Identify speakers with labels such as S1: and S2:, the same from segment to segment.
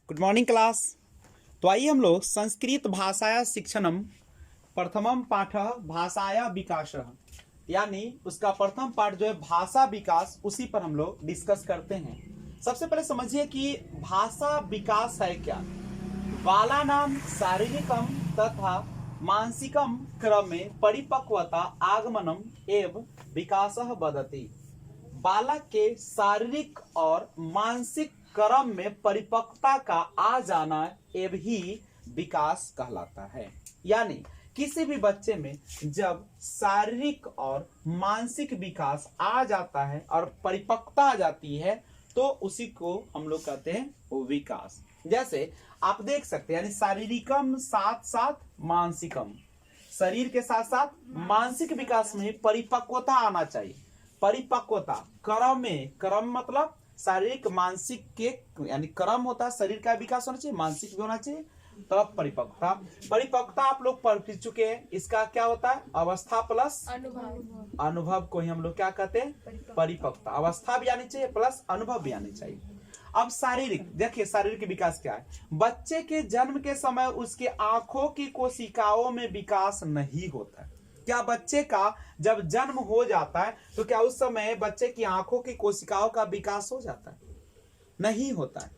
S1: Good morning class. तो आइए हम लोग संस्कृत भाषाया शिक्षणम प्रथमम पाठ भाषाया विकास, यानी उसका प्रथम पाठ जो है भाषा विकास, उसी पर हम लोग डिस्कस करते हैं। सबसे पहले समझिए कि भाषा विकास है क्या। बालानाम शारीरिकम तथा मानसिकम क्रमे परिपक्वता आगमनम एवं विकासः वदति। बालक के शारीरिक और मानसिक क्रम में परिपक्वता का आ जाना एवं ही विकास कहलाता है। यानी किसी भी बच्चे में जब शारीरिक और मानसिक विकास आ जाता है और परिपक्वता आ जाती है तो उसी को हम लोग कहते हैं वो विकास। जैसे आप देख सकते हैं, यानी शारीरिकम साथ साथ मानसिकम, शरीर के साथ साथ मानसिक विकास में परिपक्वता आना चाहिए। परिपक्वता क्रम में, क्रम मतलब शारीरिक मानसिक के, यानी क्रम होता है, शरीर का विकास होना चाहिए, मानसिक भी होना चाहिए, तब परिपक्वता। परिपक्वता आप लोग पढ़ चुके हैं, इसका क्या होता है, अवस्था प्लस अनुभव। अनुभव को ही हम लोग क्या कहते हैं, परिपक्वता। अवस्था भी आनी चाहिए प्लस अनुभव भी आनी चाहिए। अब शारीरिक, देखिए शारीरिक विकास क्या है। बच्चे के जन्म के समय उसके आंखों की कोशिकाओं में विकास नहीं होता है। क्या बच्चे का जब जन्म हो जाता है तो क्या उस समय बच्चे की आंखों की कोशिकाओं का विकास हो जाता है? नहीं होता है।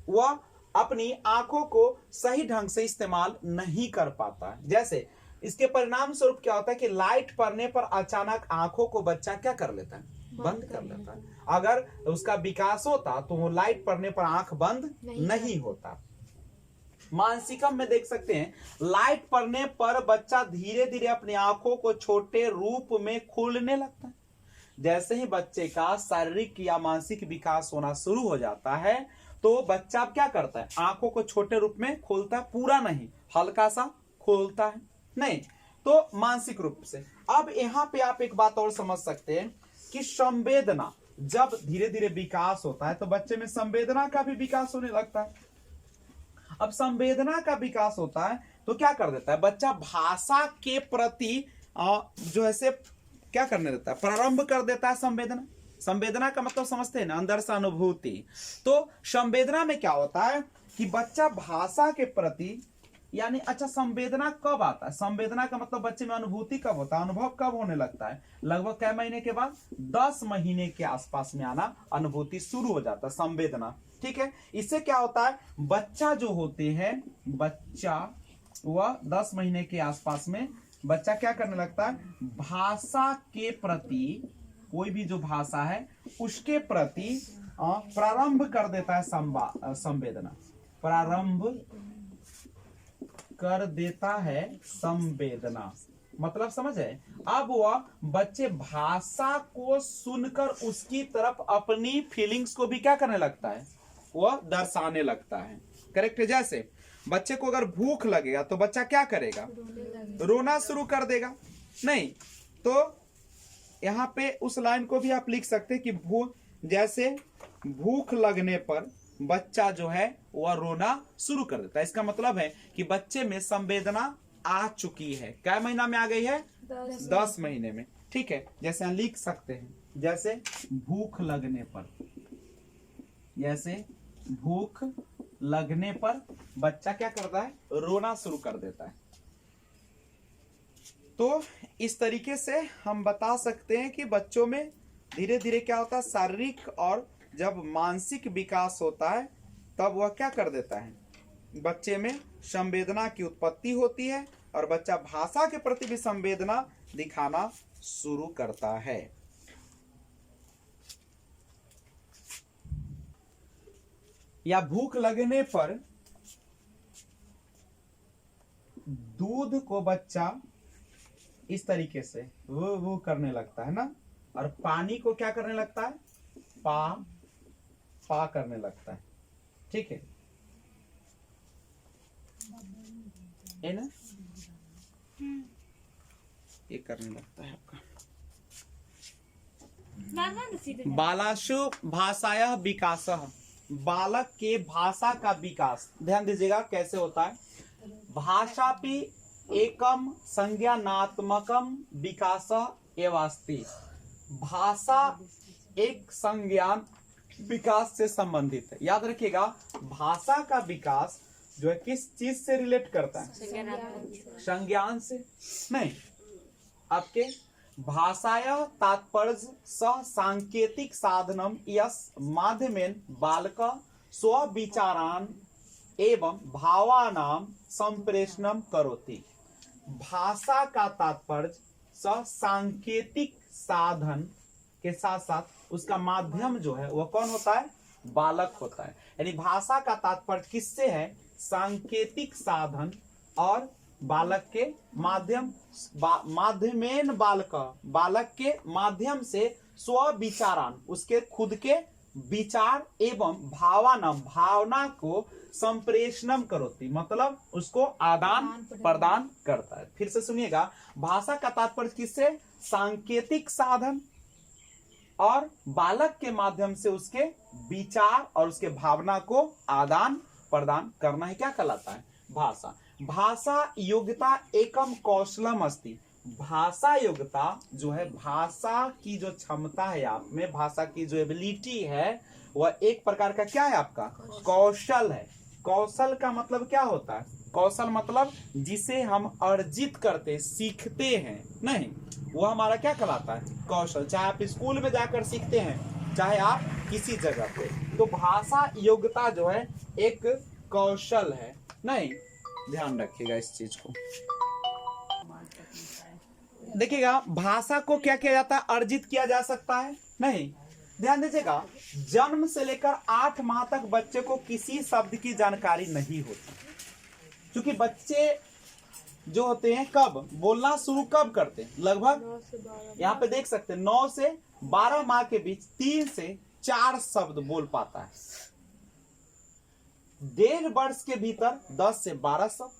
S1: वह अपनी आंखों को सही ढंग से इस्तेमाल नहीं कर पाता है। जैसे इसके परिणाम स्वरूप क्या होता है कि लाइट पड़ने पर अचानक आंखों को बच्चा क्या कर लेता है, बंद कर लेता है। अगर उसका विकास होता तो वो लाइट पड़ने पर आंख बंद नहीं होता। मानसिकम में देख सकते हैं, लाइट पड़ने पर बच्चा धीरे धीरे अपनी आंखों को छोटे रूप में खोलने लगता है। जैसे ही बच्चे का शारीरिक या मानसिक विकास होना शुरू हो जाता है तो बच्चा क्या करता है, आंखों को छोटे रूप में खोलता है, पूरा नहीं, हल्का सा खोलता है, नहीं तो मानसिक रूप से। अब यहाँ पे आप एक बात और समझ सकते हैं कि संवेदना जब धीरे धीरे विकास होता है तो बच्चे में संवेदना का भी विकास होने लगता है। अब संवेदना का विकास होता है तो क्या कर देता है, बच्चा भाषा के प्रति जो है से क्या करने देता है, प्रारंभ कर देता है संवेदना। संवेदना का मतलब समझते हैं ना, अंदर से अनुभूति। तो संवेदना में क्या होता है कि बच्चा भाषा के प्रति, यानी अच्छा संवेदना कब आता है, संवेदना का मतलब बच्चे में अनुभूति कब होता है, अनुभव कब होने लगता है, लगभग कै महीने के बाद, 10 महीने के आसपास में आना अनुभूति शुरू हो जाता है, संवेदना। ठीक है, इससे क्या होता है, बच्चा जो होते हैं, बच्चा वह 10 महीने के आसपास में बच्चा क्या करने लगता है, भाषा के प्रति, कोई भी जो भाषा है उसके प्रति प्रारंभ कर देता है संवेदना, प्रारंभ कर देता है संवेदना। मतलब समझ है। अब वह बच्चे भाषा को सुनकर उसकी तरफ अपनी फीलिंग्स को भी क्या करने लगता है, वह दर्शाने लगता है। करेक्ट है। जैसे बच्चे को अगर भूख लगेगा तो बच्चा क्या करेगा, रोना शुरू कर देगा, नहीं तो यहाँ पे उस लाइन को भी आप लिख सकते हैं कि जैसे भूख लगने पर बच्चा जो है वह रोना शुरू कर देता है। इसका मतलब है कि बच्चे में संवेदना आ चुकी है। क्या महीना में आ गई है, 10 महीने में। ठीक है, जैसे हम लिख सकते हैं, जैसे भूख लगने पर, जैसे भूख लगने पर बच्चा क्या करता है, रोना शुरू कर देता है। तो इस तरीके से हम बता सकते हैं कि बच्चों में धीरे धीरे क्या होता है, शारीरिक और जब मानसिक विकास होता है तब वह क्या कर देता है, बच्चे में संवेदना की उत्पत्ति होती है और बच्चा भाषा के प्रति भी संवेदना दिखाना शुरू करता है। या भूख लगने पर दूध को बच्चा इस तरीके से वो करने लगता है ना, और पानी को क्या करने लगता है, पा करने लगता है। ठीक है ना, ये करने लगता है आपका। बालाशु भाषाया विकास, बालक के भाषा का विकास, ध्यान दीजिएगा कैसे होता है। भाषा भी एकम संज्ञानात्मकम विकास एवास्ति। भाषा एक संज्ञान विकास से संबंधित है। याद रखिएगा, भाषा का विकास जो है किस चीज से रिलेट करता है? संज्ञान से नहीं, आपके भाषाया तात्पर्य स सांकेतिक साधनम यस माध्यमेन बालक स्वविचारान एवं भावानाम संप्रेषणम करोति। भाषा का तात्पर्य स सांकेतिक साधन के साथ साथ उसका माध्यम जो है वह कौन होता है? बालक होता है। यानी भाषा का तात्पर्य किससे है? सांकेतिक साधन और बालक के माध्यम, माध्यमेन बालक, बालक के माध्यम से स्वविचारान, उसके खुद के विचार एवं भावना, भावना को संप्रेषणम करोति, मतलब उसको आदान प्रदान करता है। फिर से सुनिएगा, भाषा का तात्पर्य किससे? सांकेतिक साधन और बालक के माध्यम से उसके विचार और उसके भावना को आदान प्रदान करना ही क्या कहलाता है? भाषा। भाषा योग्यता एकम कौशलम अस्ति। भाषा योग्यता जो है, भाषा की जो क्षमता है आप में, भाषा की जो एबिलिटी है, वह एक प्रकार का क्या है? आपका कौशल है। कौशल का मतलब क्या होता है? कौशल मतलब जिसे हम अर्जित करते, सीखते हैं, नहीं, वो हमारा क्या कहलाता है? कौशल। चाहे आप स्कूल में जाकर सीखते हैं, चाहे आप किसी जगह पे, तो भाषा योग्यता जो है एक कौशल है। नहीं, ध्यान रखिएगा इस चीज को। देखिएगा, भाषा को क्या किया जाता है? अर्जित किया जा सकता है। नहीं, ध्यान दीजिएगा, जन्म से लेकर 8 माह तक बच्चे को किसी शब्द की जानकारी नहीं होती, क्योंकि बच्चे जो होते हैं कब बोलना शुरू कब करते हैं? लगभग यहाँ पे देख सकते हैं 9 से 12 माह के बीच 3 से 4 शब्द बोल पाता है। 1.5 वर्ष के भीतर 10 से 12 शब्द,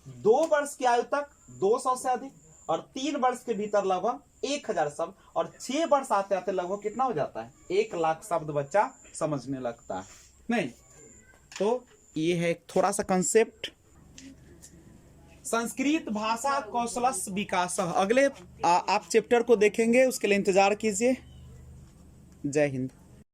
S1: 2 वर्ष की आयु तक 200 से अधिक, और 3 वर्ष के भीतर लगभग 1000 शब्द, और 6 वर्ष आते आते लगभग कितना हो जाता है? 1 लाख शब्द बच्चा समझने लगता है। नहीं, तो ये है थोड़ा सा कंसेप्ट। संस्कृत भाषा कौशलस विकास। अगले आप चैप्टर को देखेंगे, उसके लिए इंतजार कीजिए। जय हिंद।